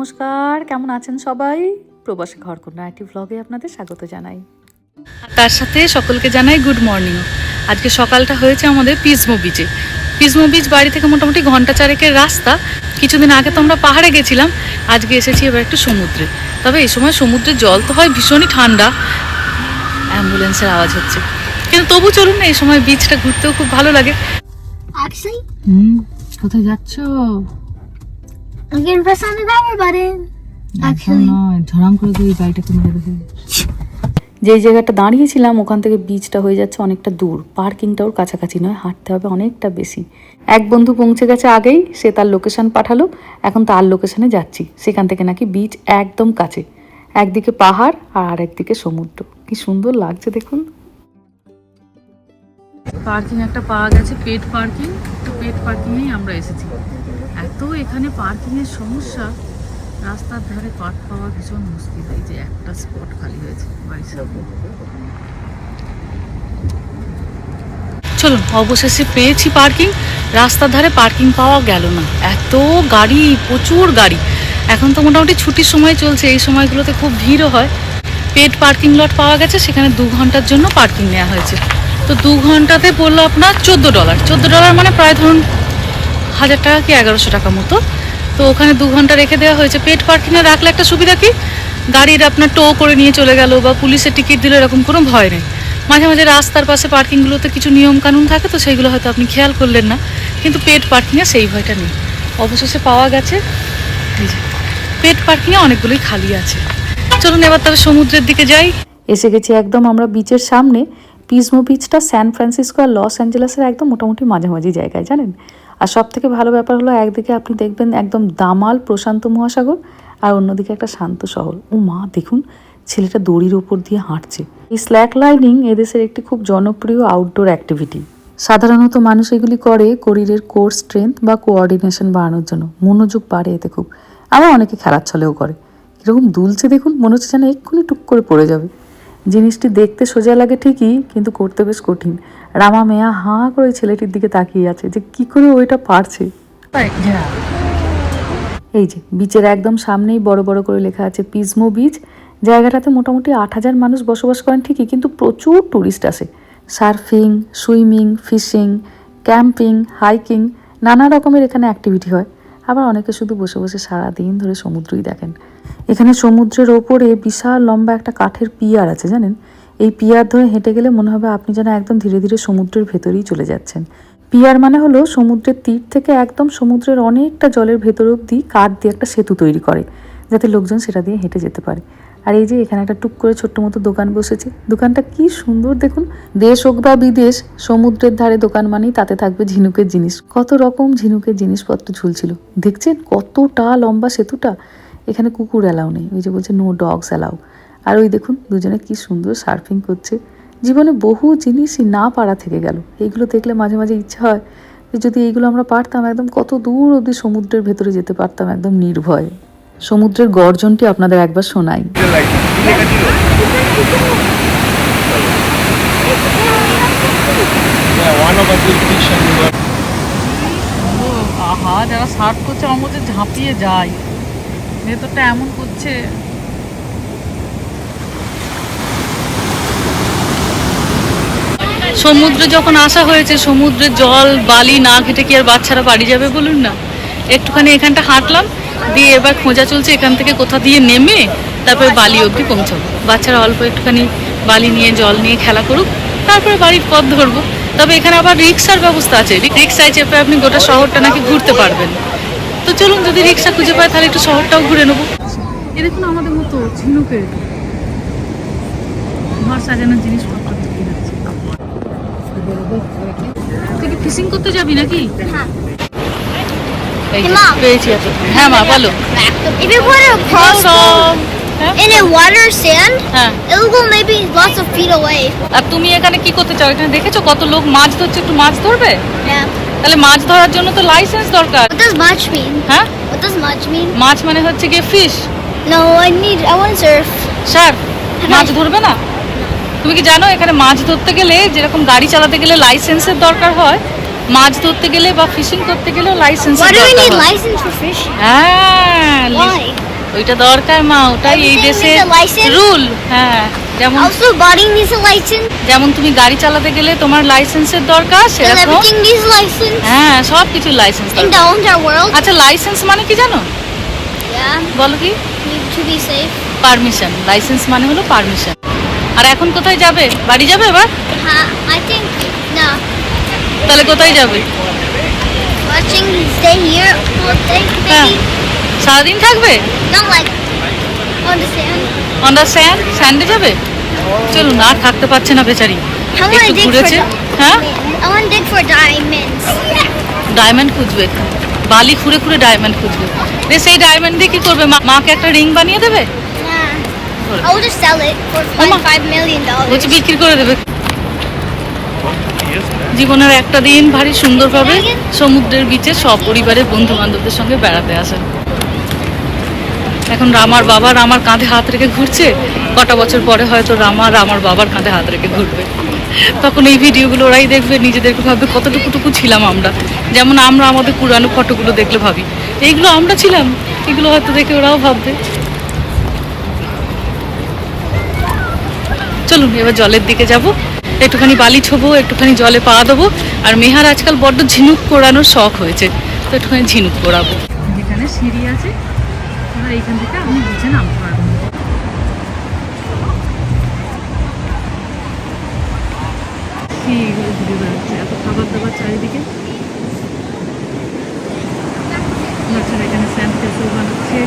নমস্কার, কেমন আছেন সবাই? প্রবাসী ঘরকন্যা একটি ভ্লগে আপনাদের স্বাগত জানাই। তার সাথে সকলকে জানাই গুড মর্নিং। আজকে সকালটা হয়েছে আমাদের পিসমো বিচে। পিসমো বিচ বাড়ি থেকে মোটামুটি ঘন্টা চারেকের রাস্তা। কিছুদিন আগে তো আমরা পাহাড়ে গেছিলাম, আজকে এসেছি এবার একটু সমুদ্রে। তবে এই সময় সমুদ্রের জল তো হয় ভীষণই ঠান্ডা, অ্যাম্বুলেন্সের আওয়াজ হচ্ছে, কিন্তু তবু চলুন না, এই সময় বিচটা ঘুরতেও খুব ভালো লাগে। কোথায় যাচ্ছ? I'm getting press on the power button. Actually, ঝরাম করে দিয়ে গাড়িটাকে মেরে দেবে। যেই জায়গাটা দাঁড়িয়েছিলাম ওখান থেকে বিচটা হয়ে যাচ্ছে অনেকটা দূর, পার্কিংটাও কাছাকাছি নয়, হাঁটতে হবে অনেকটা বেশি। এক বন্ধু পৌঁছে গেছে আগেই, সে তার লোকেশন পাঠালো, এখন তার লোকেশনে যাচ্ছি। সেখান থেকে নাকি বিচ একদম কাছে, একদিকে পাহাড় আর আরেকদিকে সমুদ্র। কি সুন্দর লাগছে দেখুন। পার্কিং একটা পাওয়া গেছে, পেড পার্কিং। তো পেড পার্কিংয়েই আমরা এসেছি। এত এখানে পার্কিংয়ের সমস্যা, রাস্তার ধারে পার্ক পাওয়া ভীষণ মুশকিল। এই যে একটা স্পট খালি হয়েছে বাড়ির সামনে। চলুন, অবশেষে পেয়েছি পার্কিং। রাস্তার ধারে পার্কিং পাওয়া গেল না, এত গাড়ি, প্রচুর গাড়ি। এখন তো মোটামুটি ছুটির সময় চলছে, এই সময়গুলোতে খুব ভিড়ও হয়। পেড পার্কিং লট পাওয়া গেছে, সেখানে 2 ঘন্টার জন্য পার্কিং নেওয়া হয়েছে। তো 2 ঘন্টাতে পড়লো আপনার $14। $14 মানে প্রায় ধরুন 1000 টাকা কি 1100 টাকা মতো। তো ওখানে 2 ঘন্টা রেখে দেওয়া হয়েছে। পেড পার্কিংয়ে রাখলে একটা সুবিধা কি, গাড়ির আপনার টো করে নিয়ে চলে গেল বা পুলিশের টিকিট দিল, এরকম কোনো ভয় নেই। মাঝে মাঝে রাস্তার পাশে পার্কিংগুলোতে কিছু নিয়ম কানুন থাকে, তো সেইগুলো হয়তো আপনি খেয়াল করলেন না, কিন্তু পেড পার্কিংয়ে সেই ভয়টা নেই। অবশেষে পাওয়া গেছে। এই যে পেড পার্কিংয়ে অনেকগুলোই খালি আছে। চলুন এবার তবে সমুদ্রের দিকে যাই। এসে গেছি একদম আমরা বিচের সামনে। পিসমো বিচটা সান ফ্রান্সিসকো আর লস অ্যাঞ্জেলেসের একদম মোটামুটি মাঝামাঝি জায়গায়, জানেন। আর সব থেকে ভালো ব্যাপার হলো, একদিকে আপনি দেখবেন একদম দামাল প্রশান্ত মহাসাগর, আর অন্যদিকে একটা শান্ত শহর। ও মা, দেখুন ছেলেটা দড়ির ওপর দিয়ে হাঁটছে। এই স্ল্যাক লাইনিং এদেশের একটি খুব জনপ্রিয় আউটডোর অ্যাক্টিভিটি। সাধারণত মানুষ এগুলি করে শরীরের কোর স্ট্রেংথ বা কোঅর্ডিনেশন বাড়ানোর জন্য, মনোযোগ বাড়ে এতে খুব। আবার অনেকে খেলার ছলেও করে। এরকম দুলছে দেখুন, মনে হচ্ছে যেন এক্ষুনি টুক করে পড়ে যাবে। জিনিসটি দেখতে সোজা লাগে ঠিকই, কিন্তু করতে বেশ কঠিন। রামা মেয়া হাঁ করে ছেলেটির দিকে তাকিয়ে আছে যে কি করে ওইটা পারছে। এই যে বিচের একদম সামনেই বড় বড় করে লেখা আছে পিসমো বিচ। জায়গাটাতে মোটামুটি 8000 মানুষ বসবাস করেন ঠিকই, কিন্তু প্রচুর টুরিস্ট আসে। Surfing, swimming, fishing, camping, hiking, নানা রকমের এখানে অ্যাক্টিভিটি হয়। আবার অনেকে শুধু বসে বসে সারাদিন ধরে সমুদ্রই দেখেন। এখানে সমুদ্রের ওপরে বিশাল লম্বা একটা কাঠের পিয়ার আছে, জানেন। এই পিয়ার ধরে হেঁটে গেলে মনে হবে আপনি যেন একদম ধীরে ধীরে সমুদ্রের ভেতরেই চলে যাচ্ছেন। পিয়ার মানে হলো সমুদ্রের তীর থেকে একদম সমুদ্রের অনেকটা জলের ভেতর অবধি কাঠ দিয়ে একটা সেতু তৈরি করে, যাতে লোকজন সেটা দিয়ে হেঁটে যেতে পারে। আর এই যে এখানে একটা টুক করে ছোট্ট মতো দোকান বসেছে। দোকানটা কি সুন্দর দেখুন। দেশ হোক বা বিদেশ, সমুদ্রের ধারে দোকান মানেই তাতে থাকবে ঝিনুকের জিনিস। কত রকম ঝিনুকের জিনিসপত্র ঝুলছিল, দেখছেন কতটা লম্বা সেতুটা। এখানে কুকুর অ্যালাউ নেই, ওই যে বলছে নো ডগস অ্যালাউ। আর ওই দেখুন দুজনে কি সুন্দর সার্ফিং করছে। জীবনে বহু জিনিসই না পারা থেকে গেল। এইগুলো দেখলে মাঝে মাঝে ইচ্ছা হয় যে যদি এইগুলো আমরা পারতাম, একদম কত দূর অবধি সমুদ্রের ভেতরে যেতে পারতাম একদম নির্ভয়ে। সমুদ্রের গর্জনটি আপনাদের একবার শোনাই। আহা, যারা সার্ফ করছে আমার মধ্যে ঝাঁপিয়ে যায়, ভেতরটা এমন করছে। সমুদ্রে যখন আসা হয়েছে, সমুদ্রের জল বালি না ঘেটে কি আর বাচ্চারা বাড়ি যাবে বলুন না। একটুখানি এখানটা হাঁটলাম, দিয়ে এবার খোঁজা চলছে এখান থেকে কোথা দিয়ে নেমে তারপরে বালি অবধি পৌঁছাবো। বাচ্চারা অল্প একটুখানি বালি নিয়ে জল নিয়ে খেলা করুক, তারপরে বাড়ির পথ ধরবো। তবে এখানে আবার রিক্সার ব্যবস্থা আছে, রিক্সায় চেপে আপনি গোটা শহরটা নাকি ঘুরতে পারবেন। তো চলুন, যদি রিক্সা খুঁজে পাই তাহলে একটু শহরটাও ঘুরে নেবো। এ দেখুন আমাদের মতো ঝিনুকের ঘর সাজানোর জিনিসপত্র বিক্রি হচ্ছে। তুই কি ফিশিং করতে যাবি নাকি? পেয়েছি। হ্যাঁ মা, বলো। if you put it across in a water sand, it will go maybe lots of feet away. আর তুমি এখানে কি করতে চাও? এখানে দেখেছো কত লোক মাছ ধরছে, একটু মাছ ধরবে? Yeah. তাহলে মাছ ধরার জন্য তো লাইসেন্স দরকার। What does much mean? হ্যাঁ, What does much mean? মাছ মানে হচ্ছে গিয়ে fish. No, I want to surf. Sir, মাছ ধরবে না? তুমি কি জানো এখানে মাছ ধরতে গেলে যেরকম গাড়ি চালাতে গেলে লাইসেন্সের দরকার হয়, মাছ ধরতে গেলে বা ফিশিং করতে গেলেও licence Why do we need license for fishing? হ্যাঁ Why? ওইটা দরকার মা, ওটাই এই Everything দেশের needs a license? রুল। হ্যাঁ, যেমন Also, boating needs a license. যেমন তুমি গাড়ি চালাতে গেলে তোমার লাইসেন্সের দরকার, And সেরকম everything needs a license. হ্যাঁ সব কিছু লাইসেন্স In দরকার। the entire world. আচ্ছা লাইসেন্স মানে কি জানো? Yeah. বলো কি? Need to be safe. Permission. Licence মানে হলো পারমিশন। আর এখন কোথায় যাবে? বাড়ি যাবে এবার? I think no. তাহলে কোথায় যাবে? Watching stay here all day হ্যাঁ, maybe. সারাদিন থাকবে? Not like on the sand. On the sand, স্যান্ডে যাবে? চলুন, আর থাকতে পারছে না বেচারি, I want to একটু dig for ঘুরেছে। হ্যাঁ, I want to dig for diamonds. Diamond খুঁজবে, বালি খুঁড়ে খুঁড়ে ডায়মন্ড খুঁজবে। দিয়ে সেই ডায়মন্ড দিয়ে কি করবে? মাকে একটা রিং বানিয়ে দেবে? Nah. I will just sell it for Mama. $5 million. বলছি বিক্রি করে দেবে। জীবনের একটা দিন ভারী সুন্দরভাবে সমুদ্রের বিচে সপরিবারে বন্ধু বান্ধবদের সঙ্গে বেড়াতে আসা। এখন রামার বাবা রামার কাঁধে হাত রেখে ঘুরছে, কটা বছর পরে হয়তো রামার বাবার কাঁধে হাত রেখে ঘুরবে। তখন এই ভিডিওগুলো ওরাই দেখবে, নিজেদেরকে ভাববে কতটুকু ছিলাম আমরা। যেমন আমরা আমাদের পুরানো ফটোগুলো দেখলে ভাবি এইগুলো আমরা ছিলাম, এগুলো হয়তো দেখে ওরাও ভাববে। চলুন এবার জলের দিকে যাব, একটুখানি বালি ছোবো, একটুখানি জলে পা দেবো। আর মেহার আজকাল বড্ড ঝিনুক পোড়ানোর শখ হয়েছে, তো একটুখানি ঝিনুক পোড়াবো। যেখানে সিঁড়ি আছে ওরা এইখান থেকে আমি নিচে নামতে পারবো। এইগুলো ঘুরে বেড়াচ্ছে, এত খাবার দাবার চারিদিকে। বাচ্চারা এখানে স্যান্ড ক্যাসেল বানাচ্ছে।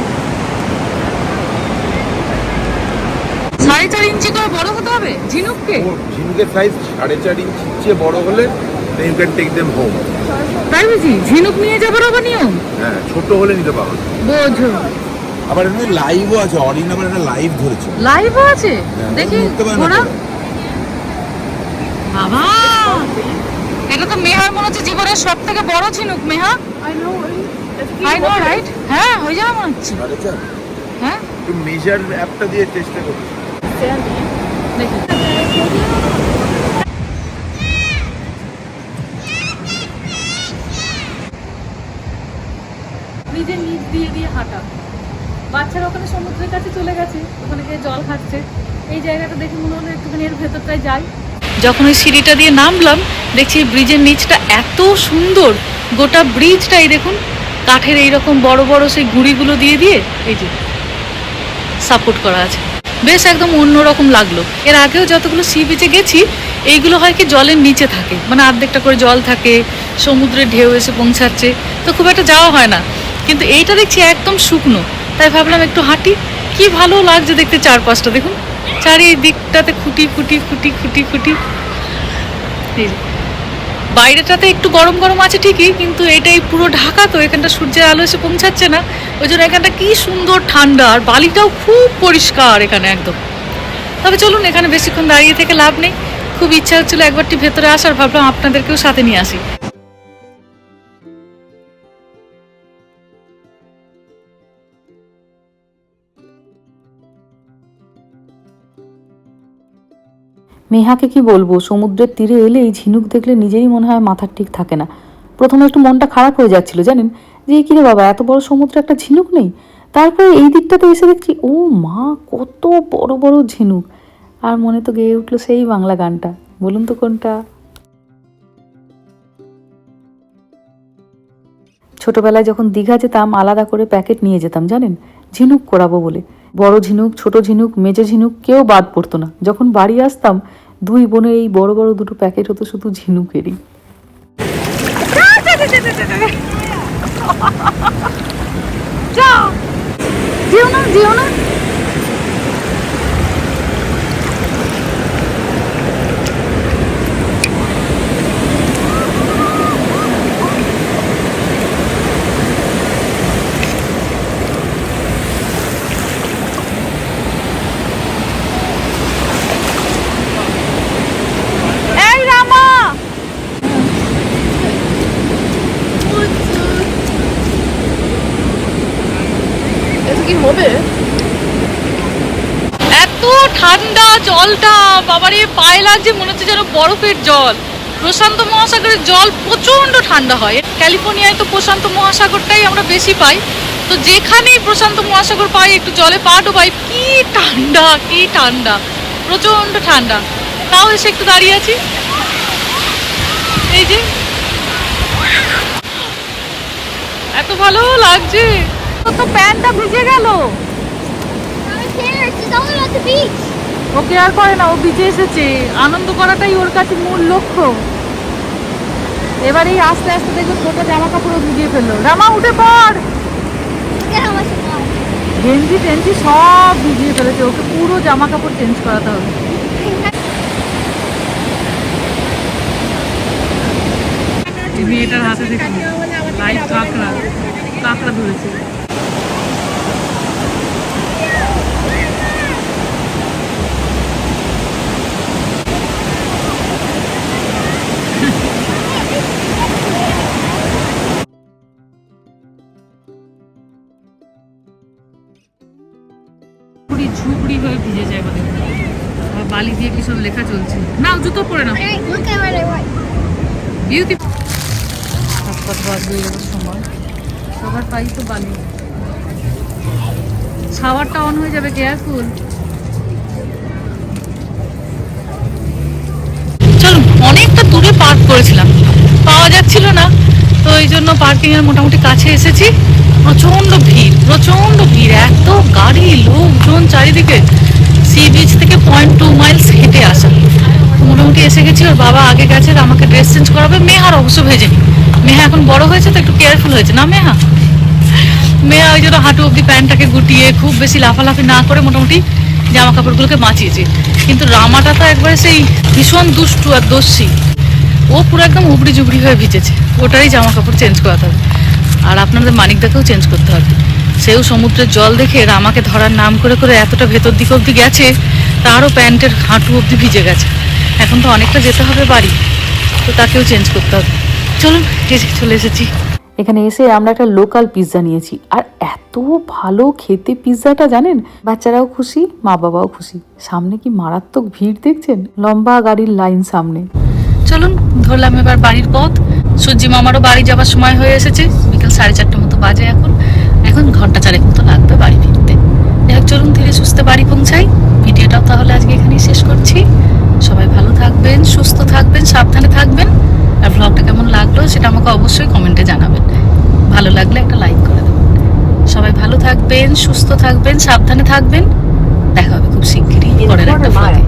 4.5 ইঞ্চি করে বড় হতে হবে ঝিনুককে? ঝিনুকের সাইজ 4.5 ইঞ্চির চেয়ে বড় হলে then you can take them home. তাই বুঝি? ঝিনুক নিয়ে যাবার আবার নিয়ম? হ্যাঁ, ছোট হলে নিতে পারো। বোঝো, আবার এখানে লাইভও আছে, অরিন আবার একটা লাইভ ধরেছে। লাইভও আছে, দেখি ধরতে পারে না ওরা। তো। বাবা, এটা তো মেহার মনে হচ্ছে জীবনের সব থেকে বড় ঝিনুক। Meha, I know right? হ্যাঁ হয়ে যাবে মনে হচ্ছে। 4.5? হ্যাঁ একটু মেজার অ্যাপটা দিয়ে চেষ্টা করো। দেখি। নিজের নিচ দিয়ে দিয়ে হাঁটা। বাচ্চারা ওখানে সমুদ্রের কাছে চলে গেছে, ওখানে গিয়ে জল খাচ্ছে। এই জায়গাটা দেখে মনে হলো একটুখানি এর ভেতরটায় যাই। যখন ওই সিঁড়িটা দিয়ে নামলাম, দেখছি ব্রিজের নিচটা এত সুন্দর। গোটা ব্রিজটাই দেখুন কাঠের এইরকম বড় বড় সেই গুঁড়িগুলো দিয়ে দিয়ে এই যে সাপোর্ট করা আছে। বেশ একদম অন্যরকম লাগলো। এর আগেও যতগুলো সি বিচে গেছি এইগুলো হয় কি জলের নিচে থাকে, মানে অর্ধেকটা করে জল থাকে, সমুদ্রের ঢেউ এসে পৌঁছাচ্ছে, তো খুব একটা যাওয়া হয় না। কিন্তু এইটা দেখছি একদম শুকনো, তাই ভাবলাম একটু হাঁটি। কি ভালো লাগছে দেখতে চারপাশটা, দেখুন চারিদিকটাতে খুঁটি খুঁটি খুঁটি খুঁটি খুঁটি। এই যে বাইরেটাতে একটু গরম গরম আছে ঠিকই, কিন্তু এটাই পুরো ঢাকা, তো এখানটা সূর্যের আলো এসে পৌঁছাচ্ছে না, ওই জন্য এখানটা কি সুন্দর ঠান্ডা। আর বালিটাও খুব পরিষ্কার এখানে একদম। তবে চলুন, এখানে বেশিক্ষণ দাঁড়িয়ে থেকে লাভ নেই। খুব ইচ্ছা হচ্ছিল একবারটি ভেতরে আসার, ভাবলাম আপনাদেরকেও সাথে নিয়ে আসি। মেহাকে কি বলবো, সমুদ্রের তীরে এলে এই ঝিনুক দেখলে নিজেরই মনে হয় মাথার ঠিক থাকে না। প্রথমে একটু মনটা খারাপ হয়ে যাচ্ছিল জানেন, যে কি রে বাবা, এত বড় সমুদ্রে একটা ঝিনুক নেই। তারপরে এই দিকটাতে এসে দেখছি ও মা, কত বড় বড় ঝিনুক। আর মনে তো গেয়ে উঠলো সেই বাংলা গানটা, বলুন তো কোনটা? ছোটবেলায় যখন দীঘা যেতাম আলাদা করে প্যাকেট নিয়ে যেতাম জানেন, ঝিনুক করাবো বলে। বড় ঝিনুক, ছোট ঝিনুক, মেজো ঝিনুক কেউ বাদ পড়তো না। যখন বাড়ি আসতাম দুই বোনের এই বড় বড় দুটো প্যাকেট হতো শুধু ঝিনুকেরই। যেও না, যেও না। এত ঠান্ডা জলটা, বাবারে পায়ে লাগছে, মনে হচ্ছে যেন বরফের জল। প্রশান্ত মহাসাগরের জল প্রচণ্ড ঠান্ডা হয়। ক্যালিফোর্নিয়ায় তো প্রশান্ত মহাসাগরটাই আমরা বেশি পাই, তো যেখানেই প্রশান্ত মহাসাগর পাই একটু জলে পা ডোবাই, কি ঠান্ডা, কি ঠান্ডা, প্রচণ্ড ঠান্ডা। তাও এসে একটু দাঁড়িয়ে আছি, এই যে এত ভালো লাগছে। তো প্যান্টটা ভিজে গেল। It's all about the beach. ও কেয়ার করে না, ও বিচে এসেছে, আনন্দ করাটাই ওর কাছে মূল লক্ষ্য। এবার এই আস্তে আস্তে দেখো ছোট জামা কাপড়ও ভিজিয়ে ফেললো। রামা উঠে পড়। Look at how much it's on. গেঞ্জি টেঞ্জি সব ভিজিয়ে ফেলেছে, ওকে পুরো জামা কাপড় চেঞ্জ করাতে হবে। মেয়েটার হাতে দেখুন লাইভ কাঁকড়া, কাঁকড়া ধরেছে। ঝুপড়ি হয়ে ভিজে যায় আমাদের, আর বালি দিয়ে কি সব লেখা চলছে। নাও জুতো পরে নাও। Alright, look at what I want. বিউটি হাতপাত বাজবে এবার সময়, সবার পাই তো বালি। শাওয়ারটা অন হয়ে যাবে, কেয়ারফুল। চলো, অনেকটা দূরে পার্ক করেছিলাম, পাওয়া যাচ্ছিল না, তো এই জন্য পার্কিং এর মোটামুটি কাছে এসেছি। প্রচন্ড ভিড়, প্রচন্ড ভিড়, এত গাড়ি, লোকজন চারিদিকে। সি বিচ থেকে 0.2 মাইলস হেঁটে আসা। মোটামুটি এসে গেছি, ওর বাবা আগে গেছে, আমাকে ড্রেস চেঞ্জ করাবে। মেহার অবশ্য ভেজেনি, মেহা এখন বড় হয়েছে তো একটু কেয়ারফুল হয়েছে না মেহা। মেয়া ওই জন্য হাঁটু অব্দি প্যান্টটাকে গুটিয়ে খুব বেশি লাফালাফি না করে মোটামুটি জামা কাপড়গুলোকে বাঁচিয়েছে। কিন্তু রামাটা তো একবারে সেই ভীষণ দুষ্টু আর দস্যি, ও পুরো একদম উবড়ি জুবড়ি হয়ে ভিজেছে। ওটারই জামা কাপড় চেঞ্জ করাতে হবে, আর আপনাদের মানিকদাকেও চেঞ্জ করতে হবে। সেও সমুদ্রের জল দেখে রামাকে ধরার নাম করে করে এতটা ভেতর দিকে অব্দি গেছে, তারও প্যান্টের হাঁটু অব্দি ভিজে গেছে। এখন তো অনেকটা যেতে হবে বাড়ি, তো তাকেও চেঞ্জ করতে হবে। চলুন, চলে এসেছি। এখানে এসে আমরা একটা লোকাল পিৎজা নিয়েছি, আর এত ভালো খেতে পিৎজাটা জানেন, বাচ্চারাও খুশি, মা বাবাও খুশি। সামনে কি মারাত্মক ভিড় দেখছেন, লম্বা গাড়ির লাইন সামনে। চলুন, ধরলাম এবার বাড়ির পথ। সূর্যি মামারও বাড়ি যাবার সময় হয়ে এসেছে, বিকেল 4:30 মতো বাজে। এখন ঘন্টা 4 মতো লাগবে বাড়ি ফিরতে। যাই হোক, চলুন ধীরে সুস্থে বাড়ি পৌঁছাই। ভিডিওটাও তাহলে আজকে এখানেই শেষ করছি। সবাই ভালো থাকবেন, সুস্থ থাকবেন, সাবধানে থাকবেন। আর ব্লগটা কেমন লাগলো সেটা আমাকে অবশ্যই কমেন্টে জানাবেন। ভালো লাগলে একটা লাইক করে দেবেন। সবাই ভালো থাকবেন, সুস্থ থাকবেন, সাবধানে থাকবেন। দেখা হবে খুব শিগগিরই পরের একটা ব্লগে।